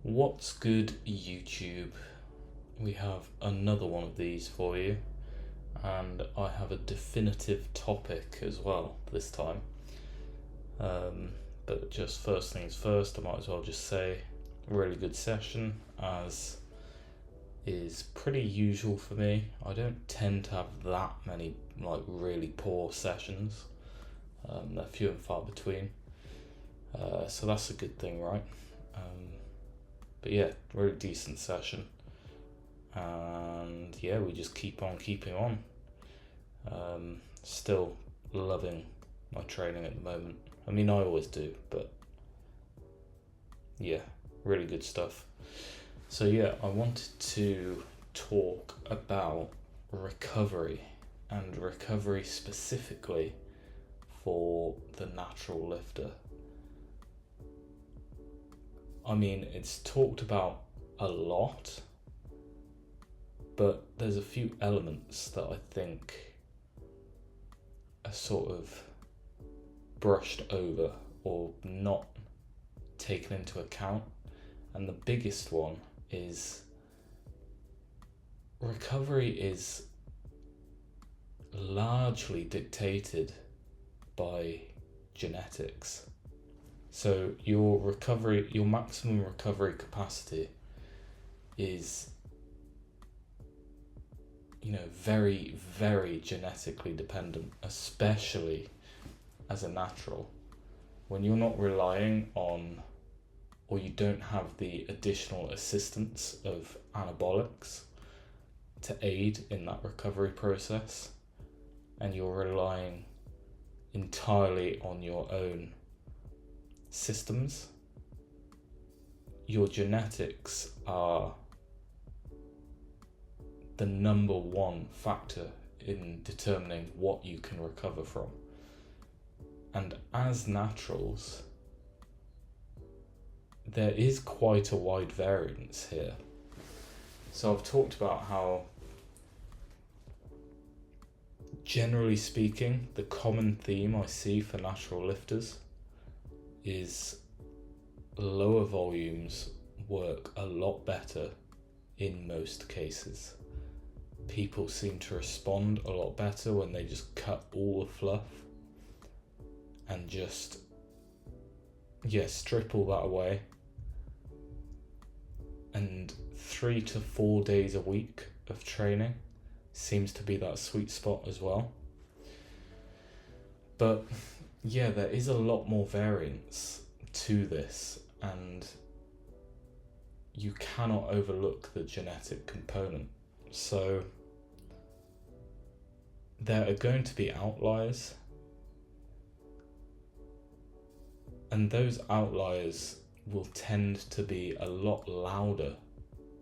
What's good, YouTube? We have another one of these for you, and I have a definitive topic as well this time. But just first things first, I might as well just say really good session, as is pretty usual for me. I don't tend to have that many really poor sessions. They're few and far between. So that's a good thing, right? But yeah, really decent session. And yeah, we just keep on keeping on. Still loving my training at the moment. I mean, I always do, but yeah, really good stuff. So yeah, I wanted to talk about recovery, and recovery specifically for the natural lifter. I mean, it's talked about a lot, but there's a few elements that I think are sort of brushed over or not taken into account. And the biggest one is recovery is largely dictated by genetics. So your maximum recovery capacity is, very, very genetically dependent, especially as a natural. When you're not relying on, or you don't have the additional assistance of anabolics to aid in that recovery process, and you're relying entirely on your own systems, your genetics are the number one factor in determining what you can recover from. And as naturals, there is quite a wide variance here. So I've talked about how, generally speaking, the common theme I see for natural lifters is lower volumes work a lot better in most cases. People seem to respond a lot better when they just cut all the fluff and just strip all that away. And 3 to 4 days a week of training seems to be that sweet spot as well. But yeah, there is a lot more variance to this, and you cannot overlook the genetic component. So there are going to be outliers, and those outliers will tend to be a lot louder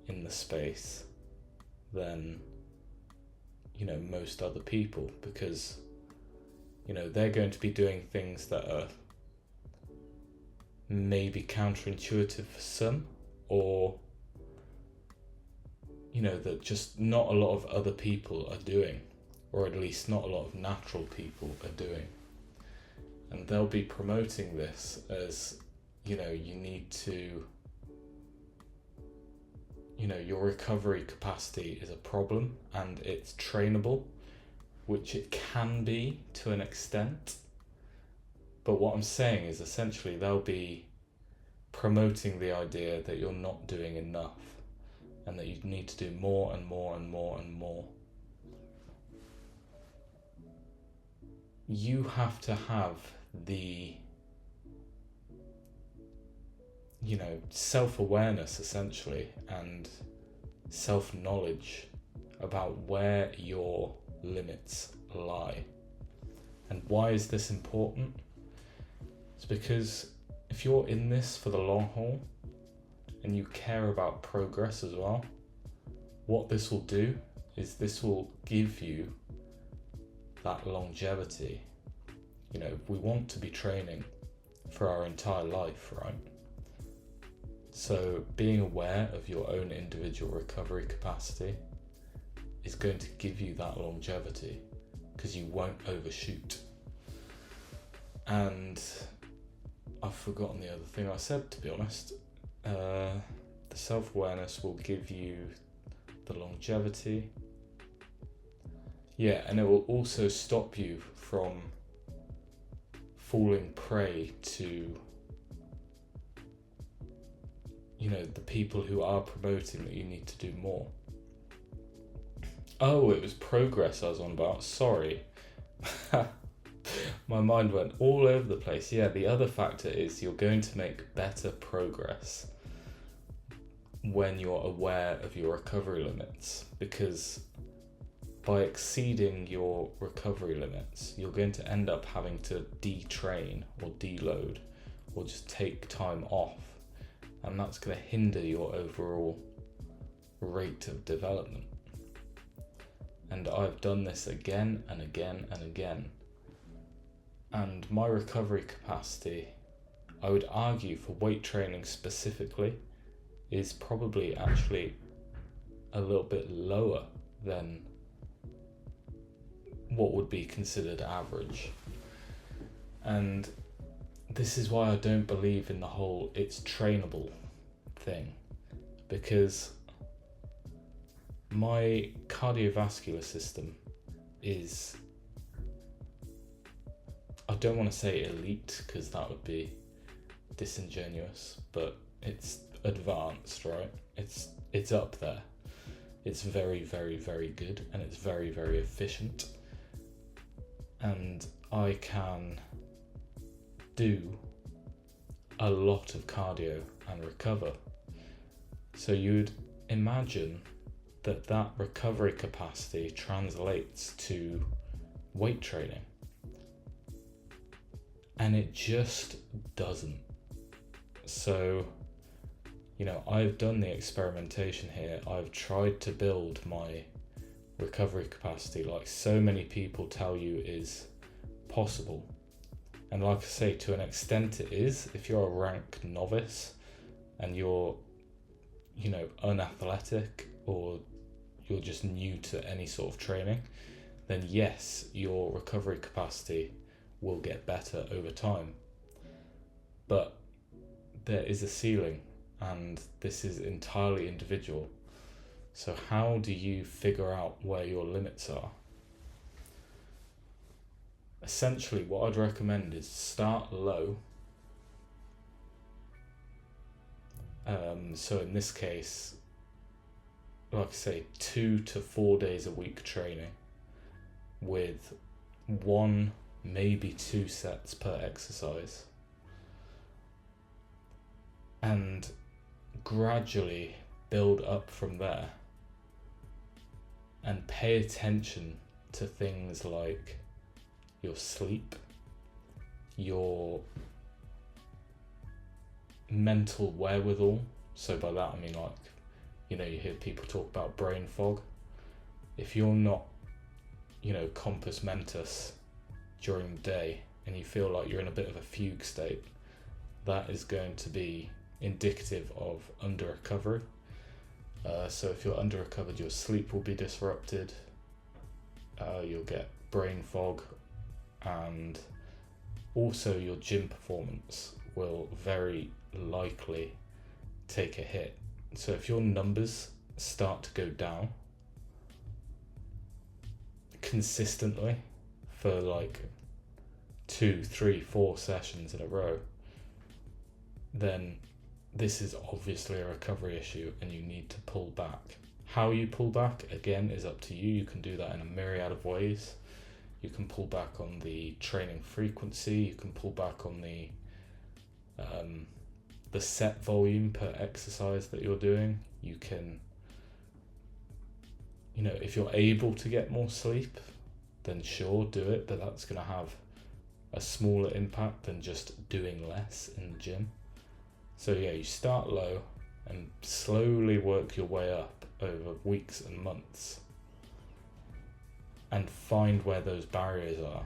in the space than most other people, because they're going to be doing things that are maybe counterintuitive for some, or that just not a lot of other people are doing, or at least not a lot of natural people are doing. And they'll be promoting this as, you need to, your recovery capacity is a problem and it's trainable, which it can be to an extent. But what I'm saying is, essentially, they'll be promoting the idea that you're not doing enough and that you need to do more and more and more and more. You have to have the self-awareness, essentially, and self-knowledge about where your limits lie. And why is this important? It's because if you're in this for the long haul and you care about progress as well, what this will do is this will give you that longevity. We want to be training for our entire life, right? So being aware of your own individual recovery capacity is going to give you that longevity, because you won't overshoot. And I've forgotten the other thing I said, to be honest. The self-awareness will give you the longevity. Yeah, and it will also stop you from falling prey to, the people who are promoting that you need to do more. Oh, it was progress I was on about. Sorry. My mind went all over the place. Yeah, the other factor is you're going to make better progress when you're aware of your recovery limits, because by exceeding your recovery limits, you're going to end up having to detrain or deload or just take time off, and that's going to hinder your overall rate of development. And I've done this again and again and again. And my recovery capacity, I would argue, for weight training specifically, is probably actually a little bit lower than what would be considered average. And this is why I don't believe in the whole it's trainable thing, because my cardiovascular system is, I don't want to say elite because that would be disingenuous, but it's advanced, right? It's up there. It's very, very, very good, and it's very, very efficient. And I can do a lot of cardio and recover. So you'd imagine that recovery capacity translates to weight training. And it just doesn't. So, I've done the experimentation here. I've tried to build my recovery capacity like so many people tell you is possible. And like I say, to an extent it is. If you're a rank novice and you're, unathletic, or you're just new to any sort of training, then yes, your recovery capacity will get better over time. But there is a ceiling, and this is entirely individual. So how do you figure out where your limits are? Essentially, what I'd recommend is start low. So in this case, like I say, 2 to 4 days a week training with 1, maybe 2 sets per exercise, and gradually build up from there, and pay attention to things like your sleep, your mental wherewithal. So by that I mean, like, you hear people talk about brain fog. If you're not, compos mentis during the day and you feel like you're in a bit of a fugue state, that is going to be indicative of under recovery. So if you're under recovered, your sleep will be disrupted, you'll get brain fog, and also your gym performance will very likely take a hit. So if your numbers start to go down consistently for like 2, 3, 4 sessions in a row, then this is obviously a recovery issue and you need to pull back. How you pull back, again, is up to you. You can do that in a myriad of ways. You can pull back on the training frequency, you can pull back on the set volume per exercise that you're doing. You can, if you're able to get more sleep, then sure, do it, but that's going to have a smaller impact than just doing less in the gym. So yeah, you start low and slowly work your way up over weeks and months, and find where those barriers are.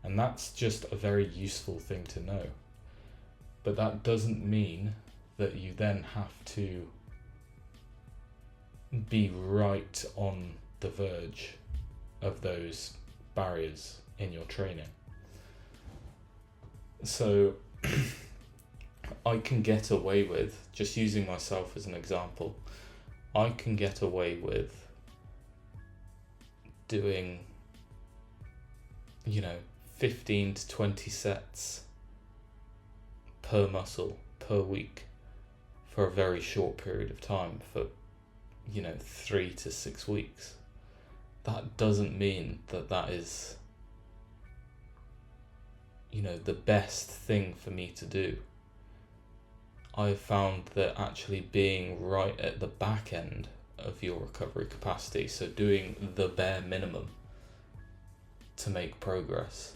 And that's just a very useful thing to know. But that doesn't mean that you then have to be right on the verge of those barriers in your training. So I can get away with, just using myself as an example, I can get away with doing, 15 to 20 sets per muscle per week for a very short period of time, for 3 to 6 weeks. That doesn't mean that is the best thing for me to do. I've found that actually being right at the back end of your recovery capacity, so doing the bare minimum to make progress,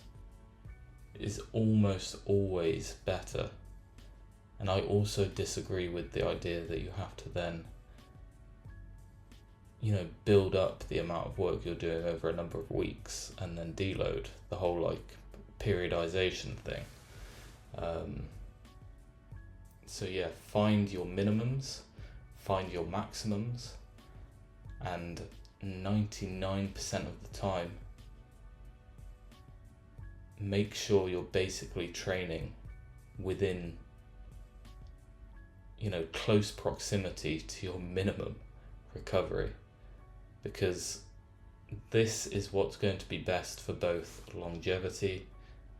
is almost always better. And I also disagree with the idea that you have to then build up the amount of work you're doing over a number of weeks and then deload, the whole periodization thing. So yeah, find your minimums, find your maximums, and 99% of the time make sure you're basically training within close proximity to your minimum recovery, because this is what's going to be best for both longevity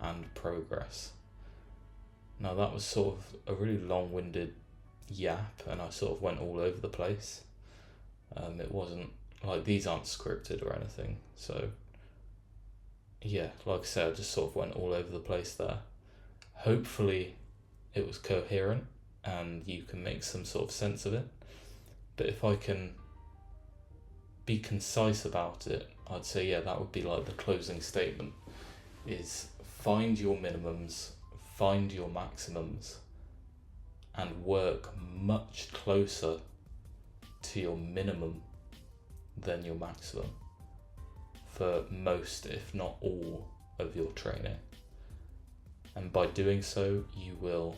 and progress. Now, that was sort of a really long-winded yap, and I sort of went all over the place. It wasn't these aren't scripted or anything, so yeah, like I said, I just sort of went all over the place there. Hopefully it was coherent and you can make some sort of sense of it, but if I can be concise about it, I'd say that would be the closing statement, is find your minimums, find your maximums, and work much closer to your minimum than your maximum for most, if not all, of your training. And by doing so, you will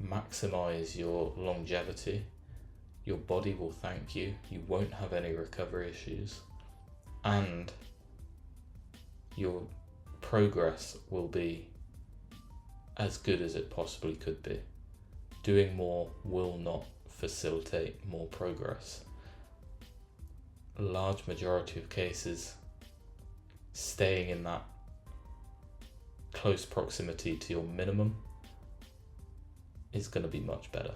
maximize your longevity. Your body will thank you. You won't have any recovery issues, and your progress will be as good as it possibly could be. Doing more will not facilitate more progress. A large majority of cases, staying in that close proximity to your minimum is going to be much better.